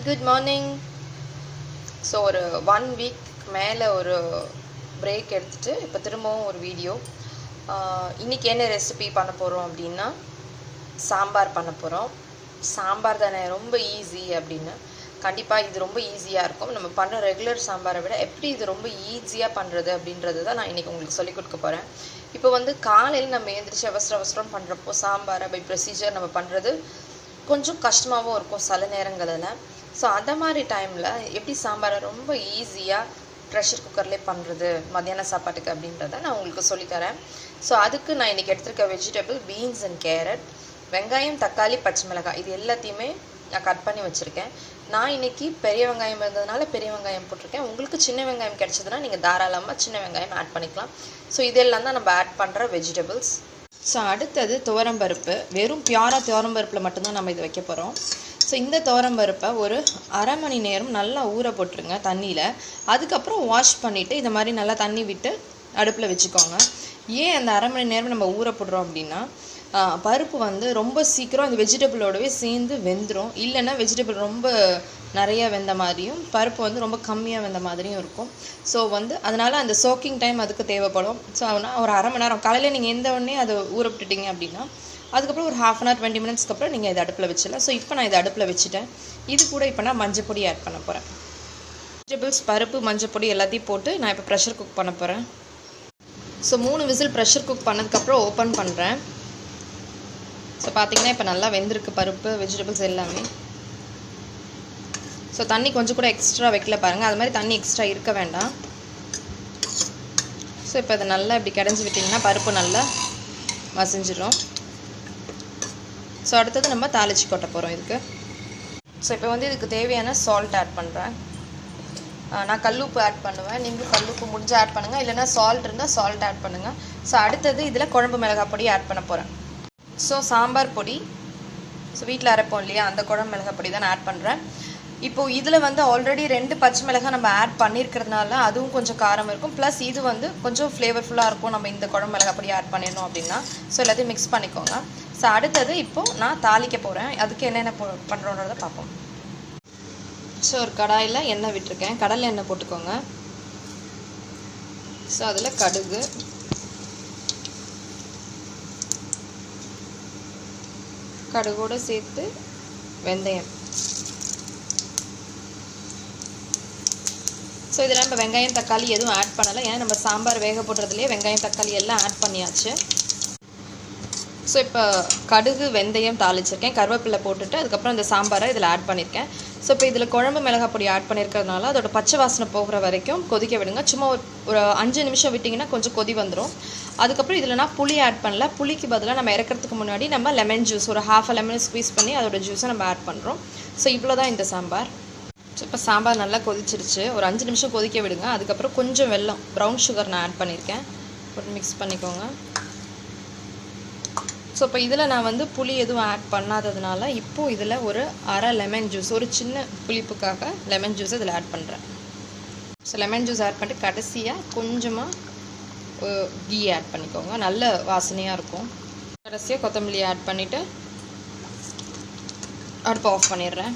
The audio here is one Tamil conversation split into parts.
Good morning. So ஒரு 1 week மேலே ஒரு பிரேக் எடுத்துட்டு இப்போ திரும்பவும் ஒரு வீடியோ. இன்னைக்கு என்ன ரெசிபி பண்ண போகிறோம் அப்படின்னா சாம்பார் பண்ண போகிறோம். சாம்பார் தானே ரொம்ப ஈஸி அப்படின்னு. கண்டிப்பாக இது ரொம்ப ஈஸியாக இருக்கும். நம்ம பண்ணுற ரெகுலர் சாம்பாரை விட எப்படி இது ரொம்ப ஈஸியாக பண்ணுறது அப்படின்றது தான் நான் இன்றைக்கி உங்களுக்கு சொல்லிக் கொடுக்க போகிறேன். இப்போ வந்து காலையில் நம்ம எழுந்திரிச்சு அவசரம் பண்ணுறப்போ சாம்பாரை பை ப்ரொசீஜர் நம்ம பண்ணுறது கொஞ்சம் கஷ்டமாகவும் இருக்கும் சில நேரங்களில். ஸோ அந்த மாதிரி டைமில் எப்படி சாம்பாரை ரொம்ப ஈஸியாக ப்ரெஷர் குக்கர்லேயே பண்ணுறது மத்தியான சாப்பாட்டுக்கு அப்படின்றத நான் உங்களுக்கு சொல்லித்தரேன். ஸோ அதுக்கு நான் இன்றைக்கி எடுத்துருக்க வெஜிடபிள் பீன்ஸ் அண்ட் கேரட், வெங்காயம், தக்காளி, பச்சை மிளகாய் இது எல்லாத்தையுமே நான் கட் பண்ணி வச்சுருக்கேன். நான் இன்றைக்கி பெரிய வெங்காயம் இருந்ததுனால பெரிய வெங்காயம் போட்டிருக்கேன். உங்களுக்கு சின்ன வெங்காயம் கிடச்சதுன்னா நீங்கள் தாராளமாக சின்ன வெங்காயம் ஆட் பண்ணிக்கலாம். ஸோ இதெல்லாம் தான் நம்ம ஆட் பண்ணுற வெஜிடபிள்ஸ். ஸோ அடுத்தது துவரம்பருப்பு. வெறும் பியூராக துவரம்பருப்பில் மட்டும்தான் நம்ம இது வைக்க போகிறோம். ஸோ இந்த துவரம்பருப்பை ஒரு அரை மணி நேரம் நல்லா ஊற போட்டுருங்க தண்ணியில். அதுக்கப்புறம் வாஷ் பண்ணிவிட்டு இந்த மாதிரி நல்லா தண்ணி விட்டு அடுப்பில் வச்சுக்கோங்க. ஏன் அந்த அரை மணி நேரம் நம்ம ஊற போடுறோம் அப்படின்னா பருப்பு வந்து ரொம்ப சீக்கிரம் அந்த வெஜிடபிளோடவே சேர்ந்து வெந்துடும். இல்லைன்னா வெஜிடபிள் ரொம்ப நிறைய வெந்த மாதிரியும் பருப்பு வந்து ரொம்ப கம்மியாக வெந்த மாதிரியும் இருக்கும். ஸோ வந்து அதனால் அந்த சோக்கிங் டைம் அதுக்கு தேவைப்படும். ஸோ அதனால் ஒரு அரை மணி நேரம் காலையில் நீங்கள் எந்த உடனே அதை ஊற விட்டுட்டீங்க அப்படின்னா அதுக்கப்புறம் ஒரு 1/2 hour 20 minutes அப்புறம் நீங்கள் இதை அடுப்பில் வச்சிடலாம். ஸோ இப்போ நான் இதை அடுப்பில் வச்சுட்டேன். இது கூட இப்போ நான் மஞ்சள் பொடி ஆட் பண்ண போகிறேன். வெஜிடபிள்ஸ், பருப்பு, மஞ்சள் பொடி எல்லாத்தையும் போட்டு நான் இப்போ ப்ரெஷர் குக் பண்ண போகிறேன். ஸோ 3 விசில் ப்ரெஷர் குக் பண்ணதுக்கப்புறம் ஓப்பன் பண்ணுறேன். ஸோ பார்த்தீங்கன்னா இப்போ நல்லா வெந்திருக்கு பருப்பு, வெஜிடபிள்ஸ் எல்லாமே. ஸோ தண்ணி கொஞ்சம் கூட எக்ஸ்ட்ரா வைக்கல பாருங்கள். அது மாதிரி தண்ணி எக்ஸ்ட்ரா இருக்க வேண்டாம். ஸோ இப்போ இதை நல்லா இப்படி கடைஞ்சி விட்டிங்கன்னா பருப்பு நல்லா மசிஞ்சிடும். ஸோ அடுத்தது நம்ம தாளிச்சு கொட்ட போகிறோம் இதுக்கு. ஸோ இப்போ வந்து இதுக்கு தேவையான சால்ட் ஆட் பண்ணுறேன். நான் கல்லுப்பு ஆட் பண்ணுவேன். நீங்களும் கல்லுப்பு முடிஞ்சு ஆட் பண்ணுங்கள், இல்லைனா சால்ட் இருந்தால் சால்ட் ஆட் பண்ணுங்கள். ஸோ அடுத்தது இதில் குழம்பு மிளகாய் பொடி ஆட் பண்ண போகிறேன். ஸோ சாம்பார் பொடி, ஸோ வீட்டில் அரைப்போம் இல்லையா, அந்த குழம்பு மிளகாய் பொடி தான் நான் ஆட் பண்ணுறேன். இப்போது இதில் வந்து ஆல்ரெடி 2 பச்சை மிளகாய் நம்ம ஆட் பண்ணியிருக்கிறதுனால அதுவும் கொஞ்சம் காரம் இருக்கும். ப்ளஸ் இது வந்து கொஞ்சம் ஃப்ளேவர்ஃபுல்லாக இருக்கும் நம்ம இந்த குழம்பு மிளகாய் பொடி ஆட் பண்ணிடணும் அப்படின்னா. ஸோ எல்லாத்தையும் மிக்ஸ் பண்ணிக்கோங்க. ஸோ அடுத்தது இப்போது நான் தாளிக்க போகிறேன். அதுக்கு என்னென்ன பண்ணுறோன்றதை பார்ப்போம். ஸோ ஒரு கடாயில் எண்ணெய் விட்டுருக்கேன். கடலை எண்ணெய் போட்டுக்கோங்க. ஸோ அதில் கடுகு, கடுகோடு சேர்த்து வெந்தயம். ஸோ இதில் நம்ம வெங்காயம், தக்காளி எதுவும் ஆட் பண்ணலை. ஏன்னா நம்ம சாம்பார் வேக போடுறதுலேயே வெங்காயம், தக்காளி எல்லாம் ஆட் பண்ணியாச்சு. ஸோ இப்போ கடுகு, வெந்தயம் தாளிச்சிருக்கேன். கருவேப்பிலை போட்டுட்டு அதுக்கப்புறம் இந்த சாம்பாரை இதில் ஆட் பண்ணியிருக்கேன். ஸோ இப்போ இதில் குழம்பு மிளகாய் பொடி ஆட் பண்ணியிருக்கிறதுனால அதோட பச்சை வாசனை போகிற வரைக்கும் கொதிக்க விடுங்க. சும்மா ஒரு 5 நிமிஷம் விட்டிங்கன்னா கொஞ்சம் கொதி வந்துடும். அதுக்கப்புறம் இதில் நான் புளி ஆட் பண்ணல. புளிக்கு பதிலாக நம்ம இறக்கிறதுக்கு முன்னாடி நம்ம லெமன் ஜூஸ் ஒரு 1/2 lemon ஸ்க்வீஸ் பண்ணி அதோட ஜூஸை நம்ம ஆட் பண்ணுறோம். ஸோ இவ்வளோ தான் இந்த சாம்பார். ஸோ இப்போ சாம்பார் நல்லா கொதிச்சிருச்சு. ஒரு 5 நிமிஷம் கொதிக்க விடுங்க. அதுக்கப்புறம் கொஞ்சம் வெல்லம், ப்ரௌன் சுகர் நான் ஆட் பண்ணியிருக்கேன். போட்டு மிக்ஸ் பண்ணிக்கோங்க. ஸோ இப்போ இதில் நான் வந்து புளி எதுவும் ஆட் பண்ணாததுனால இப்போது இதில் ஒரு அரை லெமன் ஜூஸ், ஒரு சின்ன புளிப்புக்காக லெமன் ஜூஸ் இதில் ஆட் பண்ணுறேன். ஸோ லெமன் ஜூஸ் ஆட் பண்ணிட்டு கடைசியாக கொஞ்சமாக கீ ஆட் பண்ணிக்கோங்க. நல்ல வாசனையாக இருக்கும். கடைசியாக கொத்தமல்லி ஆட் பண்ணிவிட்டு அடுப்பை ஆஃப் பண்ணிடுறேன்.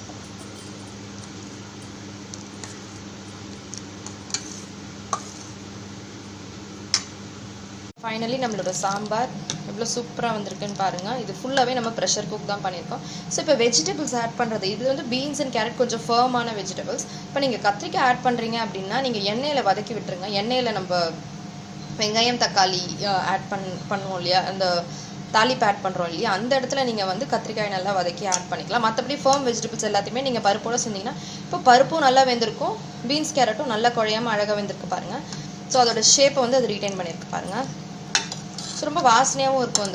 ஃபைனலி நம்மளோட சாம்பார் எவ்வளோ சூப்பராக வந்திருக்குன்னு பாருங்கள். இது ஃபுல்லாகவே நம்ம ப்ரெஷர் குக் தான் பண்ணியிருக்கோம். ஸோ இப்போ வெஜிடபிள்ஸ் ஆட் பண்ணுறது, இது வந்து பீன்ஸ் அண்ட் கேரட் கொஞ்சம் ஃபர்மான வெஜிடபிள்ஸ். இப்போ நீங்கள் கத்திரிக்காய் ஆட் பண்ணுறீங்க அப்படின்னா நீங்கள் எண்ணெயில் வதக்கி விட்டுருங்க. எண்ணெயில் நம்ம வெங்காயம், தக்காளி ஆட் பண்ணுவோம் இல்லையா, அந்த தாளிப்பு ஆட் பண்ணுறோம் இல்லையா, அந்த இடத்துல நீங்கள் வந்து கத்திரிக்காய் நல்லா வதக்கி ஆட் பண்ணிக்கலாம். மற்றபடி ஃபர்ம் வெஜிடபிள்ஸ் எல்லாத்தையுமே நீங்கள் பருப்போடு செஞ்சிங்கன்னா இப்போ பருப்பும் நல்லா வெந்திருக்கும், பீன்ஸ் கேரட்டும் நல்லா குழையாமல் அழகாக வெந்திருக்கு பாருங்கள். ஸோ அதோட ஷேப்பை வந்து அது ரீட்டைன் பண்ணியிருக்கு பாருங்கள். ஸோ ரொம்ப வாசனையாகவும் இருக்கும்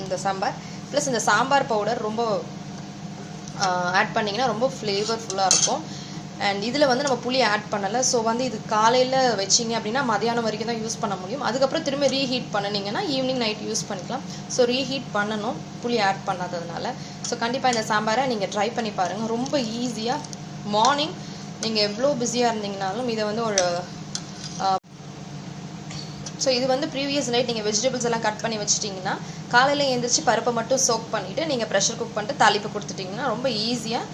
இந்த சாம்பார். ப்ளஸ் இந்த சாம்பார் பவுடர் ரொம்ப ஆட் பண்ணிங்கன்னா ரொம்ப ஃப்ளேவர்ஃபுல்லாக இருக்கும். அண்ட் இதில் வந்து நம்ம புளி ஆட் பண்ணலை. ஸோ வந்து இது காலையில் வச்சிங்க அப்படின்னா மதியானம் வரைக்கும் தான் யூஸ் பண்ண முடியும். அதுக்கப்புறம் திரும்ப ரீஹீட் பண்ணினீங்கன்னா ஈவினிங் நைட் யூஸ் பண்ணிக்கலாம். ஸோ ரீஹீட் பண்ணணும் புளி ஆட் பண்ணாததுனால. ஸோ கண்டிப்பாக இந்த சாம்பாரை நீங்கள் ட்ரை பண்ணி பாருங்கள். ரொம்ப ஈஸியாக மார்னிங் நீங்கள் எவ்வளோ பிஸியாக இருந்தீங்கனாலும் இதை வந்து ஒரு ஸோ இது வந்து ப்ரீவியஸ் நைட் நீங்கள் வெஜிடபிள்ஸ் எல்லாம் கட் பண்ணி வச்சிட்டிங்கன்னா காலையில் எழுந்திரிச்சு பருப்பை மட்டும் சோக் பண்ணிவிட்டு நீங்கள் ப்ரெஷர் குக் பண்ணிட்டு தாளிப்பு கொடுத்துட்டிங்கன்னா ரொம்ப ஈஸியாக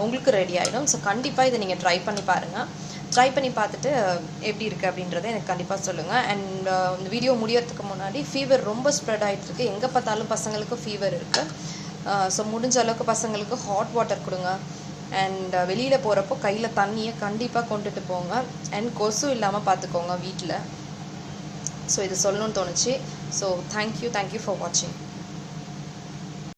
உங்களுக்கு ரெடி ஆகிடும். ஸோ கண்டிப்பாக இதை நீங்கள் ட்ரை பண்ணி பாருங்கள். ட்ரை பண்ணி பார்த்துட்டு எப்படி இருக்குது அப்படின்றத எனக்கு கண்டிப்பாக சொல்லுங்கள். அண்ட் இந்த வீடியோ முடியறதுக்கு முன்னாடி ஃபீவர் ரொம்ப ஸ்ப்ரெட் ஆகிட்டுருக்கு. எங்கே பார்த்தாலும் பசங்களுக்கு ஃபீவர் இருக்குது. ஸோ முடிஞ்ச அளவுக்கு பசங்களுக்கு ஹாட் வாட்டர் கொடுங்க. அண்ட் வெளியில் போகிறப்போ கையில் தண்ணியை கண்டிப்பாக கொண்டுட்டு போங்க. அண்ட் கொசு இல்லாமல் பார்த்துக்கோங்க வீட்டில். ஸோ இது சொல்லணும்னு தோணுச்சு. ஸோ தேங்க்யூ ஃபார் வாட்சிங்.